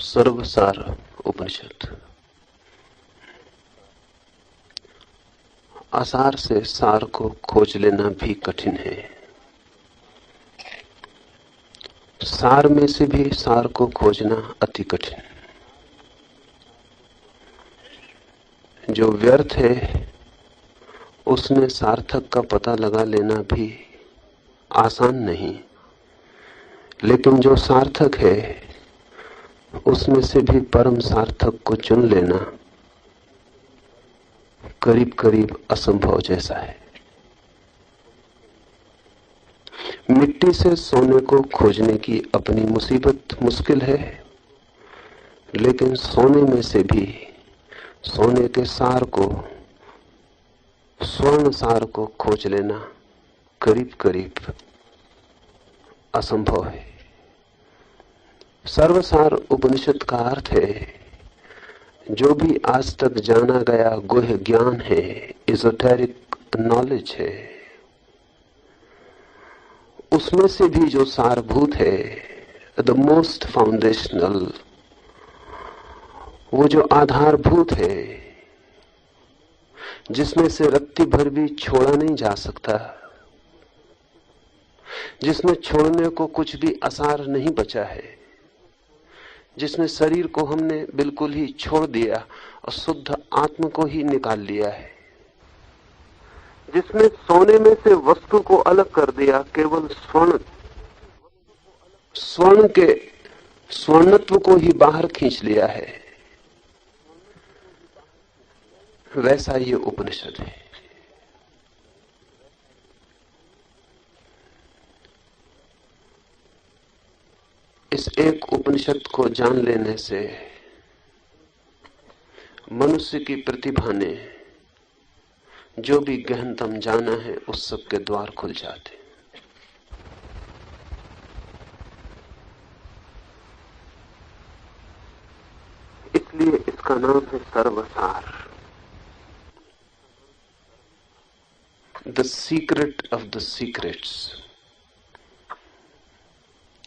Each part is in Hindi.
सर्वसार उपनिषद। आसार से सार को खोज लेना भी कठिन है। सार में से भी सार को खोजना अति कठिन। जो व्यर्थ है उसमें सार्थक का पता लगा लेना भी आसान नहीं, लेकिन जो सार्थक है उसमें से भी परम सार्थक को चुन लेना करीब करीब असंभव जैसा है। मिट्टी से सोने को खोजने की अपनी मुसीबत मुश्किल है, लेकिन सोने में से भी सोने के सार को, स्वर्ण सार को खोज लेना करीब करीब असंभव है। सर्वसार उपनिषद का अर्थ है जो भी आज तक जाना गया गुह्य ज्ञान है, एजोटेरिक नॉलेज है, उसमें से भी जो सारभूत है, द मोस्ट फाउंडेशनल, वो जो आधारभूत है, जिसमें से रत्ती भर भी छोड़ा नहीं जा सकता, जिसमें छोड़ने को कुछ भी आसार नहीं बचा है, जिसमें शरीर को हमने बिल्कुल ही छोड़ दिया और शुद्ध आत्मा को ही निकाल लिया है, जिसमें सोने में से वस्तु को अलग कर दिया, केवल स्वर्ण के स्वर्णत्व को ही बाहर खींच लिया है, वैसा ये उपनिषद है। इस एक उपनिषद को जान लेने से मनुष्य की प्रतिभा ने जो भी गहनतम जाना है उस सब के द्वार खुल जाते। इसलिए इसका नाम है Sarvasar, the secret of the secrets.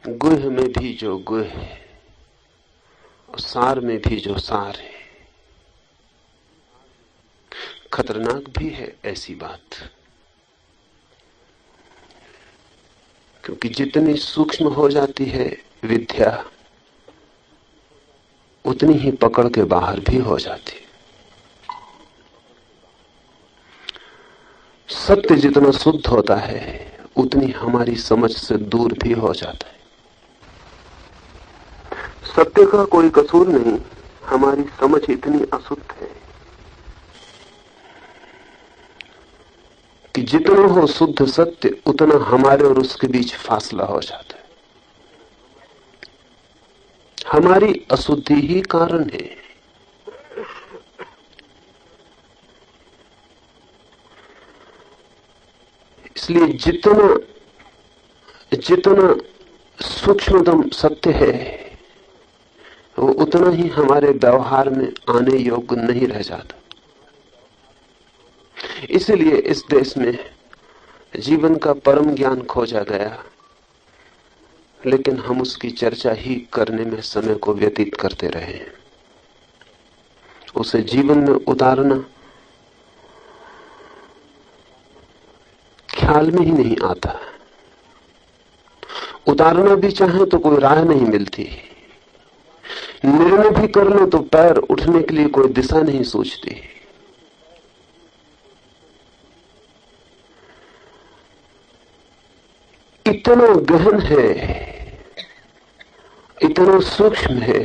गुह्य में भी जो गुह्य है और सार में भी जो सार है। खतरनाक भी है ऐसी बात, क्योंकि जितनी सूक्ष्म हो जाती है विद्या, उतनी ही पकड़ के बाहर भी हो जाती है। सत्य जितना शुद्ध होता है उतनी हमारी समझ से दूर भी हो जाता है। सत्य का कोई कसूर नहीं, हमारी समझ इतनी अशुद्ध है कि जितना हो शुद्ध सत्य उतना हमारे और उसके बीच फासला हो जाता है। हमारी अशुद्धि ही कारण है। इसलिए जितना सूक्ष्मतम सत्य है वो उतना ही हमारे व्यवहार में आने योग्य नहीं रह जाता। इसलिए इस देश में जीवन का परम ज्ञान खोजा गया, लेकिन हम उसकी चर्चा ही करने में समय को व्यतीत करते रहे। उसे जीवन में उतारना ख्याल में ही नहीं आता। उतारना भी चाहे तो कोई राह नहीं मिलती। निर्णय भी कर लो तो पैर उठने के लिए कोई दिशा नहीं सूझती। इतना गहन है, इतना सूक्ष्म है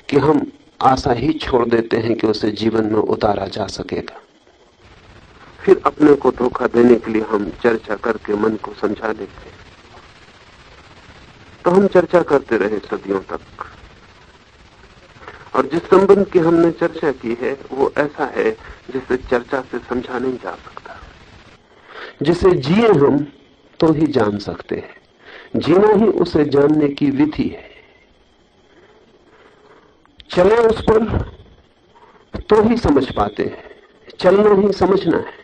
कि हम आशा ही छोड़ देते हैं कि उसे जीवन में उतारा जा सकेगा। फिर अपने को धोखा देने के लिए हम चर्चा करके मन को समझा लेते हैं। तो हम चर्चा करते रहे सदियों तक, और जिस संबंध की हमने चर्चा की है वो ऐसा है जिसे चर्चा से समझा नहीं जा सकता। जिसे जिए हम तो ही जान सकते हैं, जीना ही उसे जानने की विधि है। चले उस पर तो ही समझ पाते हैं, चलना ही समझना है।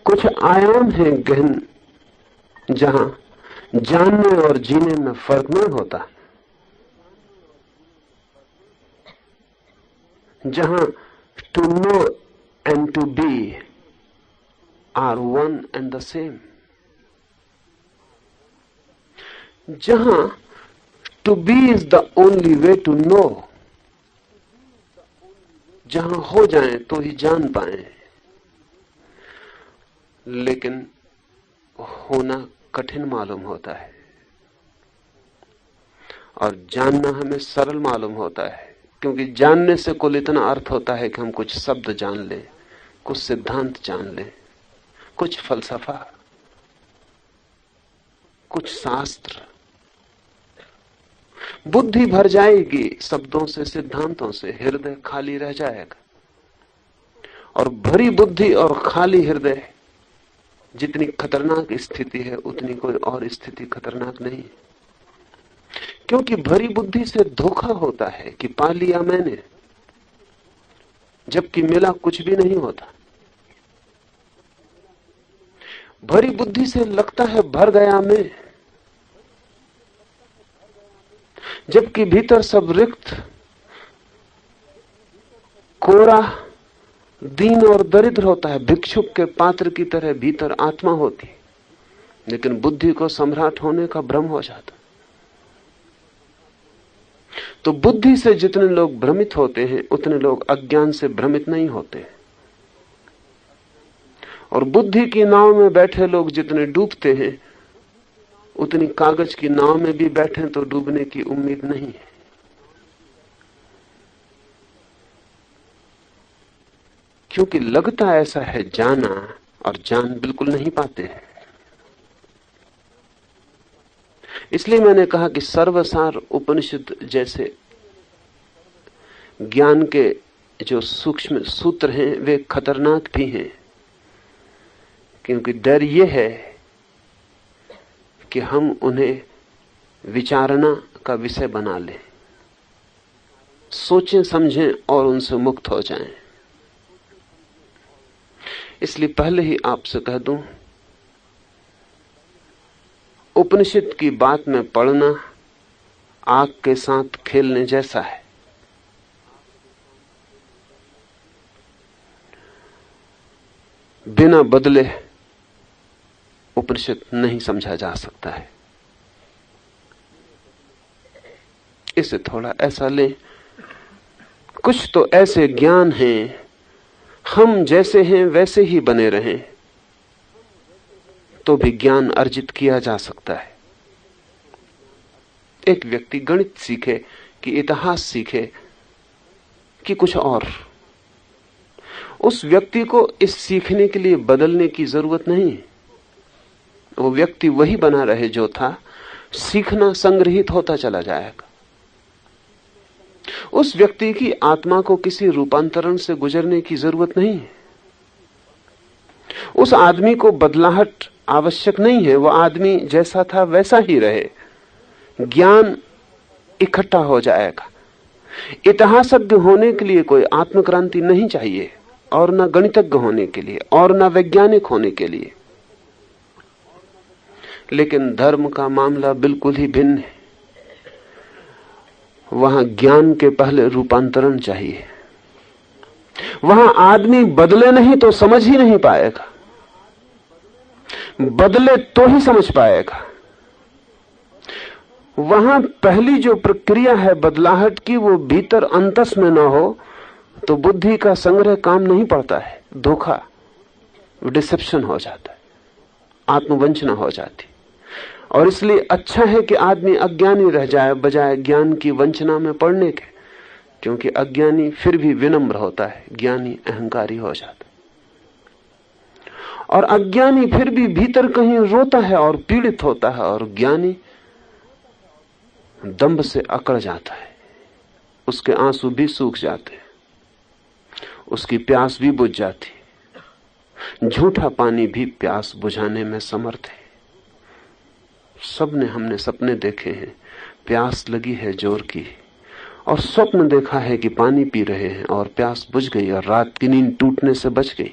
कुछ आयाम है गहन जहां जानने और जीने में फर्क नहीं होता। जहां to know and to be are one and the same, जहां to be is the only way to know, जहां हो जाएं तो ही जान पाएं, लेकिन होना कठिन मालूम होता है और जानना हमें सरल मालूम होता है, क्योंकि जानने से कुल इतना अर्थ होता है कि हम कुछ शब्द जान लें, कुछ सिद्धांत जान लें, कुछ फलसफा, कुछ शास्त्र। बुद्धि भर जाएगी शब्दों से, सिद्धांतों से, हृदय खाली रह जाएगा। और भरी बुद्धि और खाली हृदय जितनी खतरनाक स्थिति है, उतनी कोई और स्थिति खतरनाक नहीं, क्योंकि भरी बुद्धि से धोखा होता है कि पा लिया मैंने, जबकि मिला कुछ भी नहीं होता। भरी बुद्धि से लगता है भर गया मैं, जबकि भीतर सब रिक्त, कोरा, दीन और दरिद्र होता है। भिक्षुक के पात्र की तरह भीतर आत्मा होती, लेकिन बुद्धि को सम्राट होने का भ्रम हो जाता। तो बुद्धि से जितने लोग भ्रमित होते हैं, उतने लोग अज्ञान से भ्रमित नहीं होते। और बुद्धि की नाव में बैठे लोग जितने डूबते हैं, उतनी कागज की नाव में भी बैठे तो डूबने की उम्मीद नहीं है। क्योंकि लगता ऐसा है जाना, और जान बिल्कुल नहीं पाते हैं। इसलिए मैंने कहा कि सर्वसार उपनिषद जैसे ज्ञान के जो सूक्ष्म सूत्र हैं, वे खतरनाक भी हैं, क्योंकि डर यह है कि हम उन्हें विचारणा का विषय बना लें, सोचें समझें और उनसे मुक्त हो जाएं। इसलिए पहले ही आपसे कह दूं, उपनिषद की बात में पढ़ना आग के साथ खेलने जैसा है। बिना बदले उपनिषद नहीं समझा जा सकता है। इसे थोड़ा ऐसा लें, कुछ तो ऐसे ज्ञान हैं, हम जैसे हैं वैसे ही बने रहें तो भी ज्ञान अर्जित किया जा सकता है। एक व्यक्ति गणित सीखे कि इतिहास सीखे कि कुछ और, उस व्यक्ति को इस सीखने के लिए बदलने की जरूरत नहीं। वो व्यक्ति वही बना रहे जो था, सीखना संग्रहित होता चला जाएगा। उस व्यक्ति की आत्मा को किसी रूपांतरण से गुजरने की जरूरत नहीं है। उस आदमी को बदलाहट आवश्यक नहीं है, वह आदमी जैसा था वैसा ही रहे। ज्ञान इकट्ठा हो जाएगा। इतिहासज्ञ होने के लिए कोई आत्मक्रांति नहीं चाहिए, और न गणितज्ञ होने के लिए, और न वैज्ञानिक होने के लिए। लेकिन धर्म का मामला बिल्कुल ही भिन्न है। वहां ज्ञान के पहले रूपांतरण चाहिए। वहां आदमी बदले नहीं तो समझ ही नहीं पाएगा, बदले तो ही समझ पाएगा। वहां पहली जो प्रक्रिया है बदलाहट की, वो भीतर अंतस में ना हो तो बुद्धि का संग्रह काम नहीं पड़ता है। धोखा, डिसेप्शन हो जाता है, आत्मवंचना हो जाती। और इसलिए अच्छा है कि आदमी अज्ञानी रह जाए बजाय ज्ञान की वंचना में पड़ने के, क्योंकि अज्ञानी फिर भी विनम्र होता है, ज्ञानी अहंकारी हो जाता है। और अज्ञानी फिर भी भीतर कहीं रोता है और पीड़ित होता है, और ज्ञानी दंभ से अकड़ जाता है। उसके आंसू भी सूख जाते हैं, उसकी प्यास भी बुझ जाती है। झूठा पानी भी प्यास बुझाने में समर्थ है। सबने हमने सपने देखे हैं, प्यास लगी है जोर की, और स्वप्न देखा है कि पानी पी रहे हैं और प्यास बुझ गई और रात की नींद टूटने से बच गई।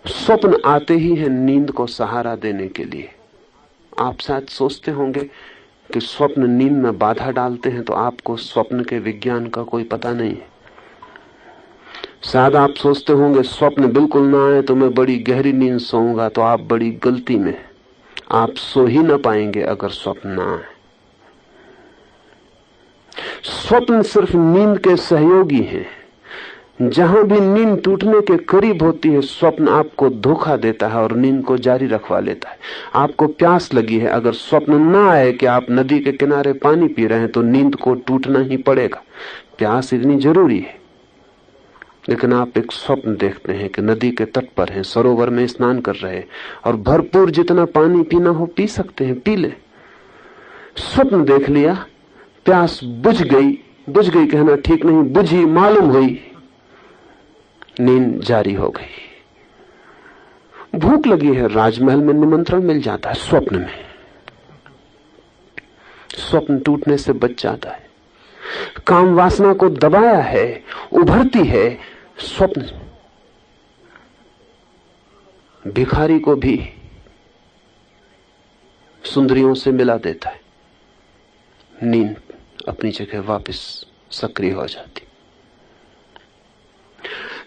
स्वप्न आते ही हैं नींद को सहारा देने के लिए। आप शायद सोचते होंगे कि स्वप्न नींद में बाधा डालते हैं, तो आपको स्वप्न के विज्ञान का कोई पता नहीं है। शायद आप सोचते होंगे स्वप्न बिल्कुल ना आए तो मैं बड़ी गहरी नींद सोऊंगा, तो आप बड़ी गलती में, आप सो ही ना पाएंगे अगर स्वप्न ना आए। स्वप्न सिर्फ नींद के सहयोगी हैं। जहां भी नींद टूटने के करीब होती है, स्वप्न आपको धोखा देता है और नींद को जारी रखवा लेता है। आपको प्यास लगी है, अगर स्वप्न ना आए कि आप नदी के किनारे पानी पी रहे हैं, तो नींद को टूटना ही पड़ेगा। प्यास इतनी जरूरी है। लेकिन आप एक स्वप्न देखते हैं कि नदी के तट पर हैं, सरोवर में स्नान कर रहे हैं और भरपूर जितना पानी पीना हो पी सकते हैं, पी ले। स्वप्न देख लिया, प्यास बुझ गई कहना ठीक नहीं, बुझी मालूम हुई, नींद जारी हो गई। भूख लगी है, राजमहल में निमंत्रण मिल जाता है स्वप्न में। स्वप्न टूटने से बच जाता है। काम वासना को दबाया है, उभरती है। स्वप्न भिखारी को भी सुंदरियों से मिला देता है। नींद अपनी जगह वापस सक्रिय हो जाती।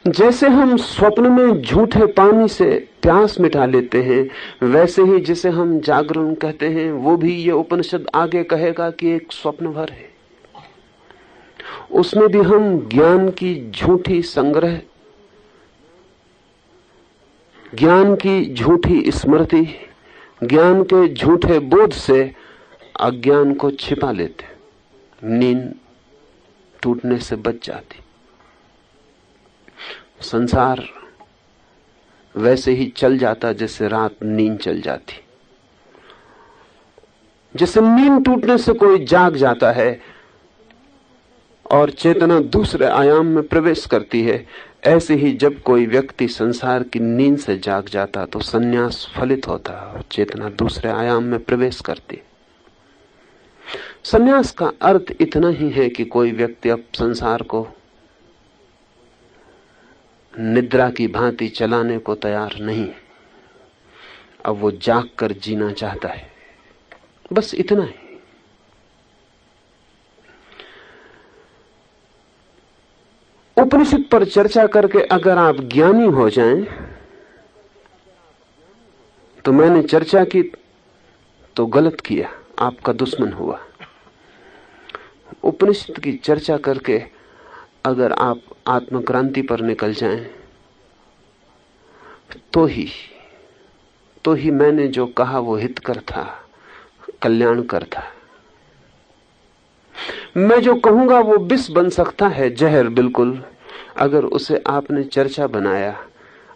जैसे हम स्वप्न में झूठे पानी से प्यास मिटा लेते हैं, वैसे ही जिसे हम जागरण कहते हैं, वो भी ये उपनिषद आगे कहेगा कि एक स्वप्न भर है। उसमें भी हम ज्ञान की झूठी संग्रह, ज्ञान की झूठी स्मृति, ज्ञान के झूठे बोध से अज्ञान को छिपा लेते। नींद टूटने से बच जाती। संसार वैसे ही चल जाता जैसे रात नींद चल जाती। जैसे नींद टूटने से कोई जाग जाता है और चेतना दूसरे आयाम में प्रवेश करती है, ऐसे ही जब कोई व्यक्ति संसार की नींद से जाग जाता तो संन्यास फलित होता और चेतना दूसरे आयाम में प्रवेश करती। संन्यास का अर्थ इतना ही है कि कोई व्यक्ति अब संसार को निद्रा की भांति चलाने को तैयार नहीं, अब वो जाग कर जीना चाहता है। बस इतना ही। उपनिषद पर चर्चा करके अगर आप ज्ञानी हो जाएं, तो मैंने चर्चा की तो गलत किया, आपका दुश्मन हुआ। उपनिषद की चर्चा करके अगर आप आत्मक्रांति पर निकल जाएं, तो ही मैंने जो कहा वो हितकर था, कल्याणकर था। मैं जो कहूंगा वो विष बन सकता है, जहर बिल्कुल, अगर उसे आपने चर्चा बनाया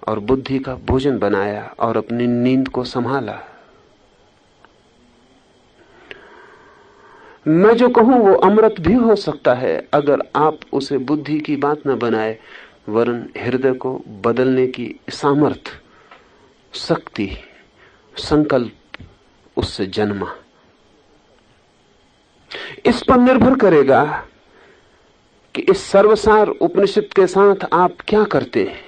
और बुद्धि का भोजन बनाया और अपनी नींद को संभाला। मैं जो कहूं वो अमृत भी हो सकता है, अगर आप उसे बुद्धि की बात न बनाए, वरन हृदय को बदलने की सामर्थ्य, शक्ति, संकल्प उससे जन्मा। इस पर निर्भर करेगा कि इस सर्वसार उपनिषद के साथ आप क्या करते हैं।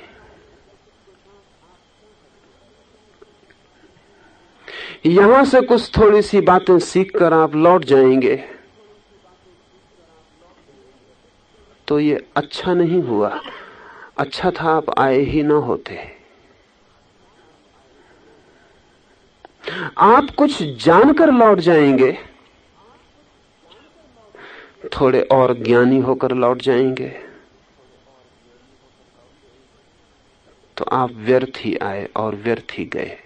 यहां से कुछ थोड़ी सी बातें सीखकर आप लौट जाएंगे तो ये अच्छा नहीं हुआ। अच्छा था आप आए ही ना होते। आप कुछ जानकर लौट जाएंगे, थोड़े और ज्ञानी होकर लौट जाएंगे, तो आप व्यर्थ ही आए और व्यर्थ ही गए।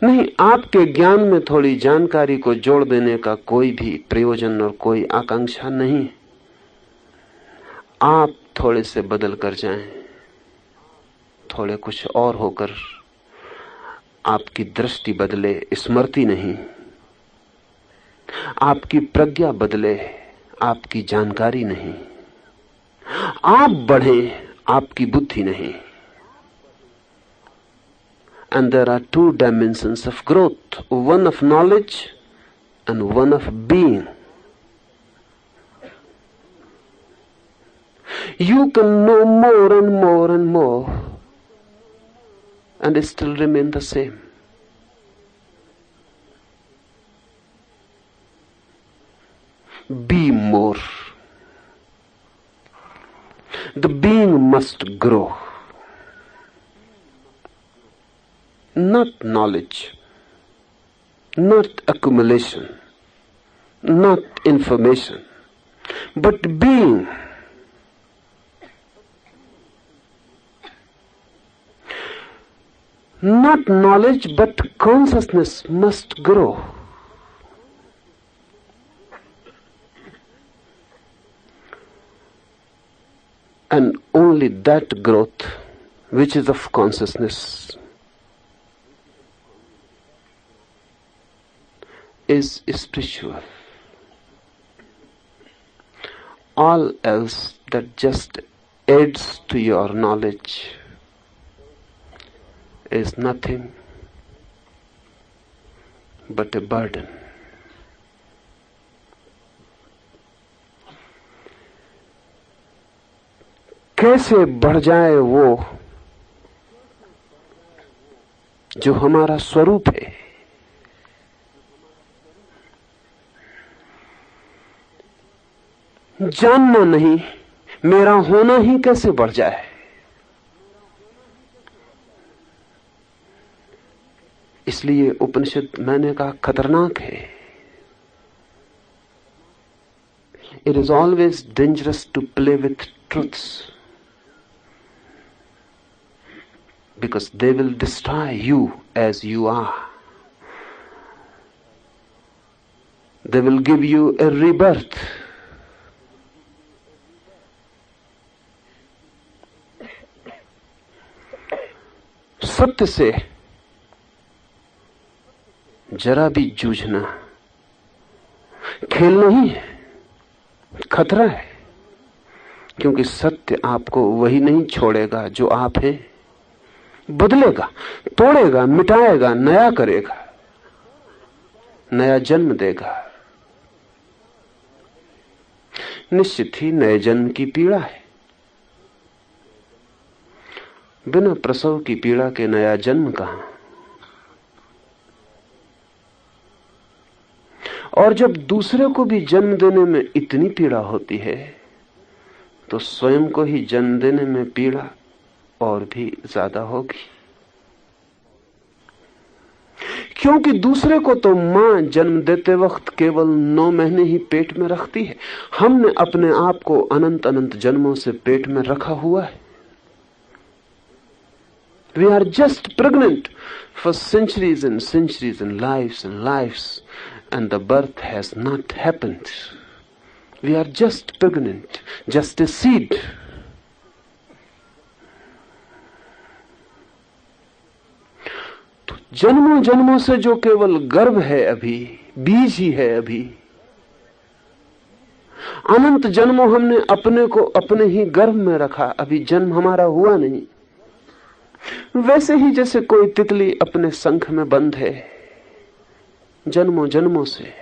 नहीं, आपके ज्ञान में थोड़ी जानकारी को जोड़ देने का कोई भी प्रयोजन और कोई आकांक्षा नहीं। आप थोड़े से बदल कर जाएं, थोड़े कुछ और होकर आपकी दृष्टि बदले, स्मृति नहीं। आपकी प्रज्ञा बदले, आपकी जानकारी नहीं। आप बढ़े, आपकी बुद्धि नहीं। And there are two dimensions of growth, one of knowledge and one of being. You can know more and more and more and still remain the same. Be more. The being must grow. Not knowledge, not accumulation, not information, but being. Not knowledge, but consciousness must grow. And only that growth which is of consciousness is spiritual. All else that just adds to your knowledge is nothing but a burden. कैसे बढ़ जाए वो जो हमारा स्वरूप है। जानना नहीं, मेरा होना ही कैसे बढ़ जाए। इसलिए उपनिषद मैंने कहा खतरनाक है। It is always dangerous to play with truths, because they will destroy you as you are. They will give you a rebirth. सत्य से जरा भी जूझना खेल नहीं है, खतरा है। क्योंकि सत्य आपको वही नहीं छोड़ेगा जो आप हैं, बदलेगा, तोड़ेगा, मिटाएगा, नया करेगा, नया जन्म देगा। निश्चित ही नए जन्म की पीड़ा है। बिना प्रसव की पीड़ा के नया जन्म कहां। और जब दूसरे को भी जन्म देने में इतनी पीड़ा होती है तो स्वयं को ही जन्म देने में पीड़ा और भी ज्यादा होगी। क्योंकि दूसरे को तो मां जन्म देते वक्त केवल 9 महीने ही पेट में रखती है। हमने अपने आप को अनंत अनंत जन्मों से पेट में रखा हुआ है। We are just pregnant for centuries and centuries and lives, and the birth has not happened. We are just pregnant, just a seed. तो जन्मों जन्मों से जो केवल गर्भ है, अभी बीज ही है। अभी अनंत जन्मों हमने अपने को अपने ही गर्भ में रखा, अभी जन्म हमारा हुआ नहीं। वैसे ही जैसे कोई तितली अपने शंख में बंद है, जन्मों जन्मों से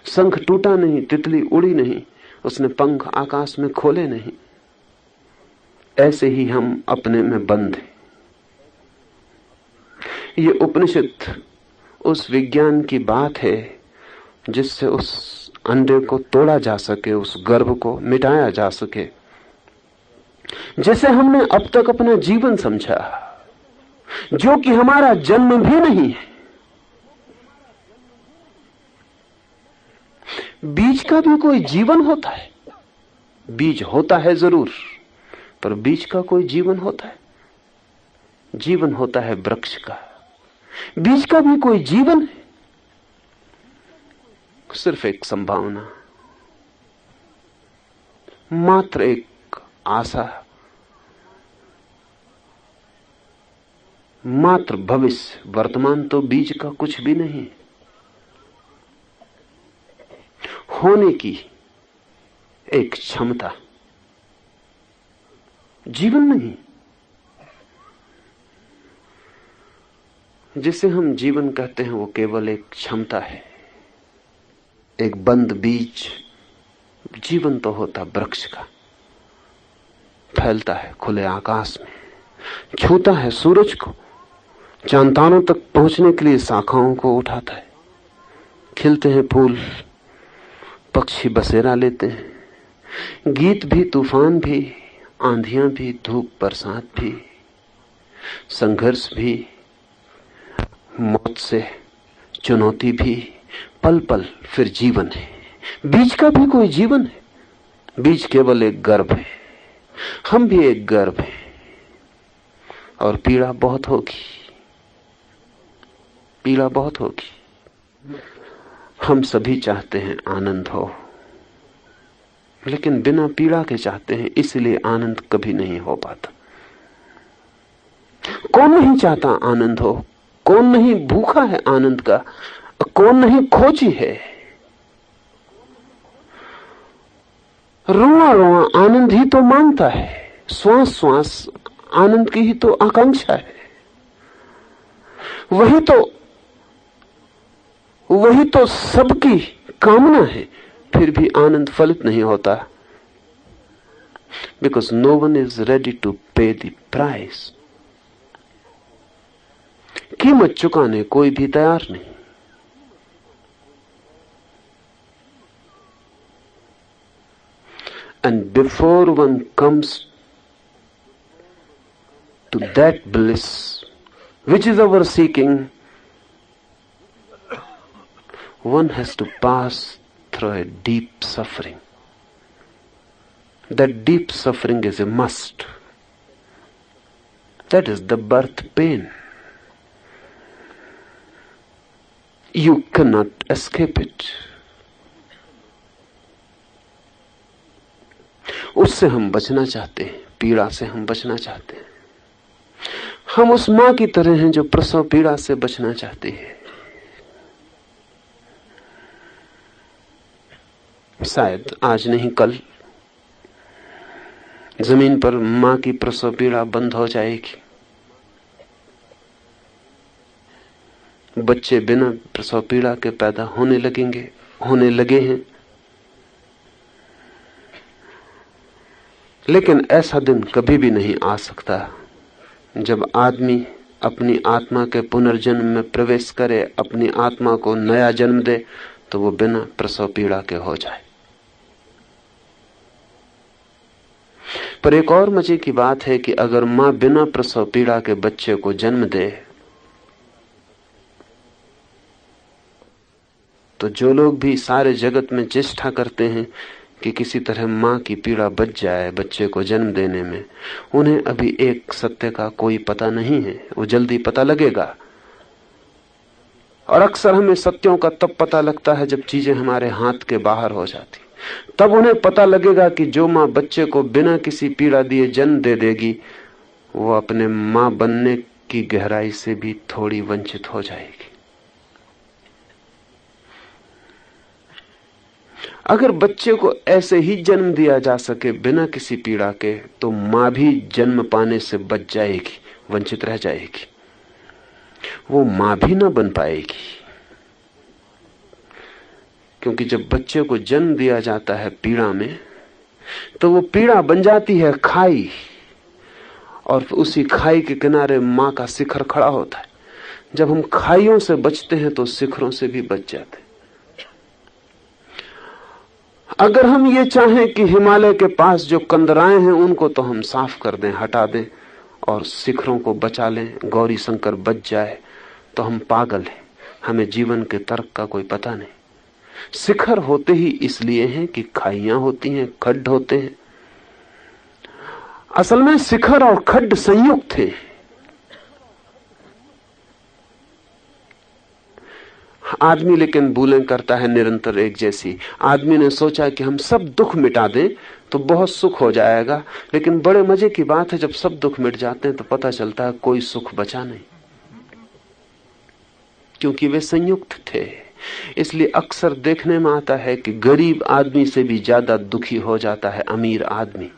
शंख टूटा नहीं, तितली उड़ी नहीं, उसने पंख आकाश में खोले नहीं। ऐसे ही हम अपने में बंद हैं। ये उपनिषद उस विज्ञान की बात है जिससे उस अंडे को तोड़ा जा सके, उस गर्भ को मिटाया जा सके। जैसे हमने अब तक अपना जीवन समझा, जो कि हमारा जन्म भी नहीं है। बीज का भी कोई जीवन होता है। बीज होता है जरूर, पर बीज का कोई जीवन होता है? जीवन होता है वृक्ष का। बीज का भी कोई जीवन है? सिर्फ एक संभावना, मात्र एक आशा, मात्र भविष्य। वर्तमान तो बीज का कुछ भी नहीं। होने की एक क्षमता, जीवन नहीं। जिसे हम जीवन कहते हैं वो केवल एक क्षमता है, एक बंद बीज। जीवन तो होता वृक्ष का, फैलता है खुले आकाश में, छूता है सूरज को, चांद-तारों तक पहुंचने के लिए शाखाओं को उठाता है। खिलते हैं फूल, पक्षी बसेरा लेते हैं, गीत भी, तूफान भी, आंधियां भी, धूप बरसात भी, संघर्ष भी, मौत से चुनौती भी, पल पल फिर जीवन है। बीच का भी कोई जीवन है, बीच केवल एक गर्भ है, हम भी एक गर्भ हैं। और पीड़ा बहुत होगी, पीड़ा बहुत होगी। हम सभी चाहते हैं आनंद हो, लेकिन बिना पीड़ा के चाहते हैं, इसलिए आनंद कभी नहीं हो पाता। कौन नहीं चाहता आनंद हो? कौन नहीं भूखा है आनंद का? कौन नहीं खोजी है? रोआ रोआ आनंद ही तो मांगता है, श्वास श्वास आनंद की ही तो आकांक्षा है। वही तो सबकी कामना है, फिर भी आनंद फलित नहीं होता, because no one is ready to pay the price. कीमत चुकाने कोई भी तैयार नहीं। And before one comes to that bliss, which is our seeking, one has to pass through a deep suffering. That deep suffering is a must. That is the birth pain. You cannot escape it. उससे हम बचना चाहते हैं, पीड़ा से हम बचना चाहते हैं। हम उस मां की तरह हैं जो प्रसव पीड़ा से बचना चाहती है। शायद आज नहीं कल जमीन पर मां की प्रसव पीड़ा बंद हो जाएगी। बच्चे बिना प्रसव पीड़ा के पैदा होने लगे हैं। लेकिन ऐसा दिन कभी भी नहीं आ सकता जब आदमी अपनी आत्मा के पुनर्जन्म में प्रवेश करे, अपनी आत्मा को नया जन्म दे, तो वो बिना प्रसव पीड़ा के हो जाए। पर एक और मजे की बात है कि अगर मां बिना प्रसव पीड़ा के बच्चे को जन्म दे, तो जो लोग भी सारे जगत में चेष्टा करते हैं कि किसी तरह मां की पीड़ा बच जाए बच्चे को जन्म देने में, उन्हें अभी एक सत्य का कोई पता नहीं है। वो जल्दी पता लगेगा। और अक्सर हमें सत्यों का तब पता लगता है जब चीजें हमारे हाथ के बाहर हो जाती। तब उन्हें पता लगेगा कि जो मां बच्चे को बिना किसी पीड़ा दिए जन्म दे देगी, वो अपने मां बनने की गहराई से भी थोड़ी वंचित हो जाएगी। अगर बच्चे को ऐसे ही जन्म दिया जा सके बिना किसी पीड़ा के, तो मां भी जन्म पाने से बच जाएगी, वंचित रह जाएगी। वो मां भी ना बन पाएगी, क्योंकि जब बच्चे को जन्म दिया जाता है पीड़ा में, तो वो पीड़ा बन जाती है खाई, और उसी खाई के किनारे मां का शिखर खड़ा होता है। जब हम खाइयों से बचते हैं तो शिखरों से भी बच जाते हैं। अगर हम ये चाहें कि हिमालय के पास जो कंदराएं हैं उनको तो हम साफ कर दें, हटा दें, और शिखरों को बचा लें, गौरी शंकर बच जाए, तो हम पागल हैं। हमें जीवन के तर्क का कोई पता नहीं। शिखर होते ही इसलिए हैं कि खाइयां होती हैं, खड्ड होते हैं। असल में शिखर और खड्ड संयुक्त हैं। आदमी लेकिन भूलें करता है निरंतर एक जैसी। आदमी ने सोचा कि हम सब दुख मिटा दें तो बहुत सुख हो जाएगा, लेकिन बड़े मजे की बात है, जब सब दुख मिट जाते हैं तो पता चलता है कोई सुख बचा नहीं, क्योंकि वे संयुक्त थे। इसलिए अक्सर देखने में आता है कि गरीब आदमी से भी ज्यादा दुखी हो जाता है अमीर आदमी।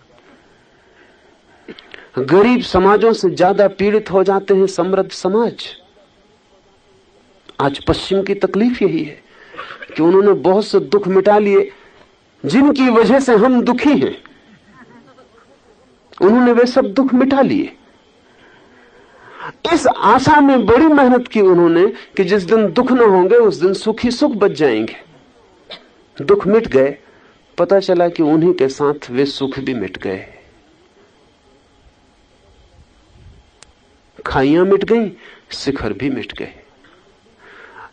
गरीब समाजों से ज्यादा पीड़ित हो जाते हैं समृद्ध समाज। आज पश्चिम की तकलीफ यही है कि उन्होंने बहुत से दुख मिटा लिए जिनकी वजह से हम दुखी हैं। उन्होंने वे सब दुख मिटा लिए। इस आशा में बड़ी मेहनत की उन्होंने कि जिस दिन दुख न होंगे उस दिन सुख ही सुख बच जाएंगे। दुख मिट गए, पता चला कि उन्हीं के साथ वे सुख भी मिट गए। खाइयां मिट गई, शिखर भी मिट गए।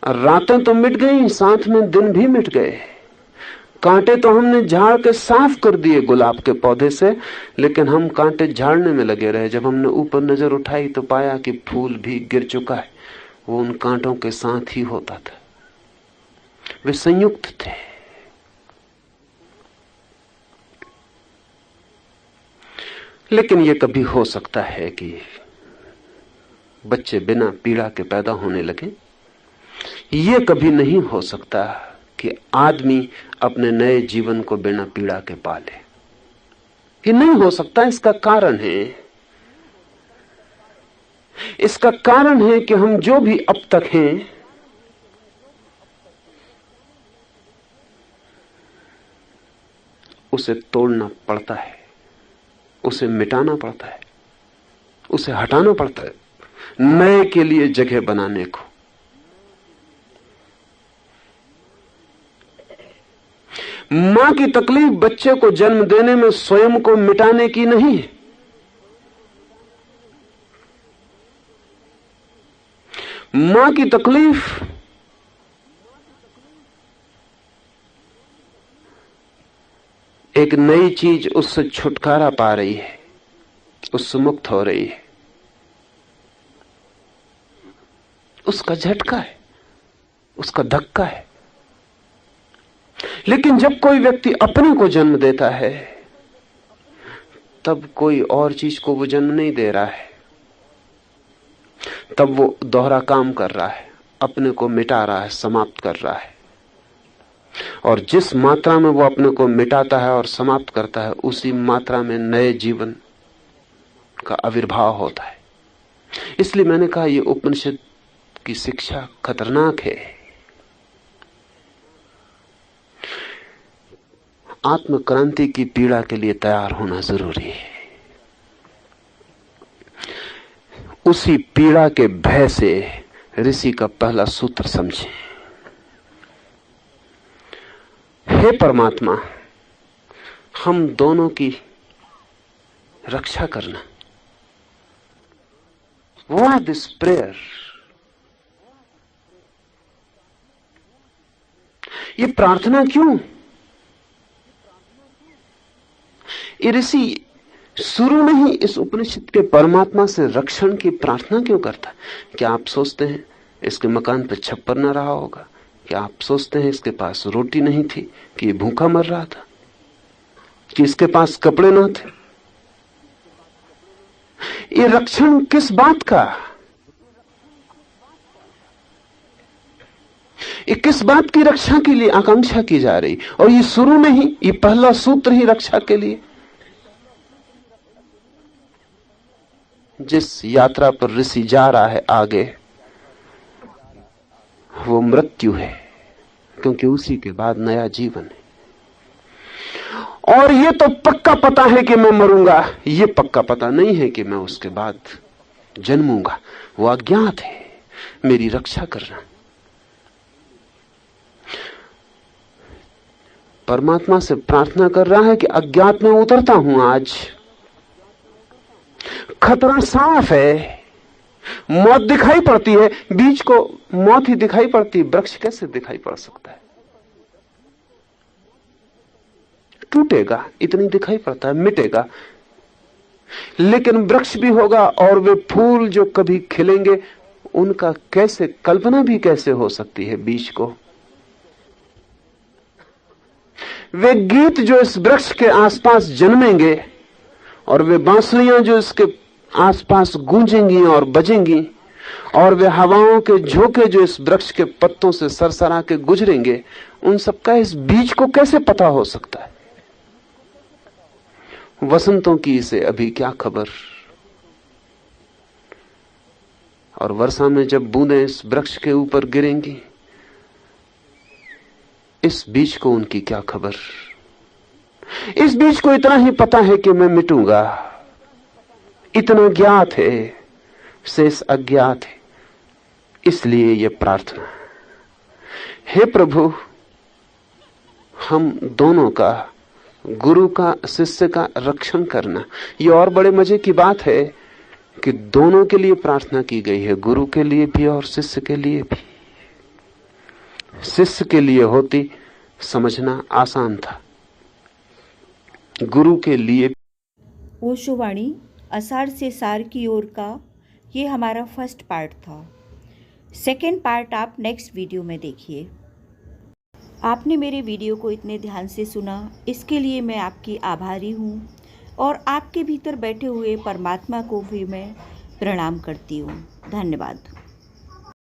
रातें तो मिट गई, साथ में दिन भी मिट गए। कांटे तो हमने झाड़ के साफ कर दिए गुलाब के पौधे से, लेकिन हम कांटे झाड़ने में लगे रहे। जब हमने ऊपर नजर उठाई तो पाया कि फूल भी गिर चुका है। वो उन कांटों के साथ ही होता था, वे संयुक्त थे। लेकिन यह कभी हो सकता है कि बच्चे बिना पीड़ा के पैदा होने लगे। यह कभी नहीं हो सकता कि आदमी अपने नए जीवन को बिना पीड़ा के पाले। ये नहीं हो सकता। इसका कारण है कि हम जो भी अब तक हैं, उसे तोड़ना पड़ता है, उसे मिटाना पड़ता है, उसे हटाना पड़ता है नए के लिए जगह बनाने को। मां की तकलीफ बच्चे को जन्म देने में स्वयं को मिटाने की नहीं है। मां की तकलीफ एक नई चीज उससे छुटकारा पा रही है, उससे मुक्त हो रही है। उसका झटका है, उसका धक्का है। लेकिन जब कोई व्यक्ति अपने को जन्म देता है, तब कोई और चीज को वो जन्म नहीं दे रहा है। तब वो दोहरा काम कर रहा है, अपने को मिटा रहा है, समाप्त कर रहा है। और जिस मात्रा में वो अपने को मिटाता है और समाप्त करता है, उसी मात्रा में नए जीवन का आविर्भाव होता है। इसलिए मैंने कहा यह उपनिषद की शिक्षा खतरनाक है। आत्म क्रांति की पीड़ा के लिए तैयार होना जरूरी है। उसी पीड़ा के भय से ऋषि का पहला सूत्र समझें। हे परमात्मा, हम दोनों की रक्षा करना। What this prayer? ये प्रार्थना क्यों? ये ऋषि शुरू में ही इस उपनिषद के परमात्मा से रक्षण की प्रार्थना क्यों करता? क्या आप सोचते हैं इसके मकान पर छप्पर न रहा होगा? क्या आप सोचते हैं इसके पास रोटी नहीं थी कि भूखा मर रहा था? कि इसके पास कपड़े न थे? ये रक्षण किस बात का? ये किस बात की रक्षा के लिए आकांक्षा की जा रही? और ये शुरू में ही ये पहला सूत्र ही रक्षा के लिए। जिस यात्रा पर ऋषि जा रहा है आगे, वो मृत्यु है, क्योंकि उसी के बाद नया जीवन है। और ये तो पक्का पता है कि मैं मरूंगा, ये पक्का पता नहीं है कि मैं उसके बाद जन्मूंगा। वो अज्ञात है, मेरी रक्षा करना। परमात्मा से प्रार्थना कर रहा है कि अज्ञात में उतरता हूं। आज खतरा साफ है, मौत दिखाई पड़ती है। बीज को मौत ही दिखाई पड़ती है, वृक्ष कैसे दिखाई पड़ सकता है? टूटेगा, इतनी दिखाई पड़ता है, मिटेगा। लेकिन वृक्ष भी होगा, और वे फूल जो कभी खिलेंगे, उनका कैसे कल्पना भी कैसे हो सकती है बीज को? वे गीत जो इस वृक्ष के आसपास जन्मेंगे, और वे बांसुरियां जो इसके आसपास गूंजेंगी और बजेंगी, और वे हवाओं के झोंके जो इस वृक्ष के पत्तों से सरसरा के गुजरेंगे, उन सबका इस बीज को कैसे पता हो सकता है? वसंतों की इसे अभी क्या खबर? और वर्षा में जब बूंदें इस वृक्ष के ऊपर गिरेंगी, इस बीज को उनकी क्या खबर? इस बीज को इतना ही पता है कि मैं मिटूंगा, इतना ज्ञात है, शेष अज्ञात है। इसलिए यह प्रार्थना है, हे प्रभु, हम दोनों का, गुरु का शिष्य का रक्षण करना। ये और बड़े मजे की बात है कि दोनों के लिए प्रार्थना की गई है, गुरु के लिए भी और शिष्य के लिए भी। शिष्य के लिए होती समझना आसान था, गुरु के लिए। ओशो वाणी आषाढ़ से सार की ओर का ये हमारा फर्स्ट पार्ट था। सेकेंड पार्ट आप नेक्स्ट वीडियो में देखिए। आपने मेरे वीडियो को इतने ध्यान से सुना, इसके लिए मैं आपकी आभारी हूँ और आपके भीतर बैठे हुए परमात्मा को भी मैं प्रणाम करती हूँ। धन्यवाद।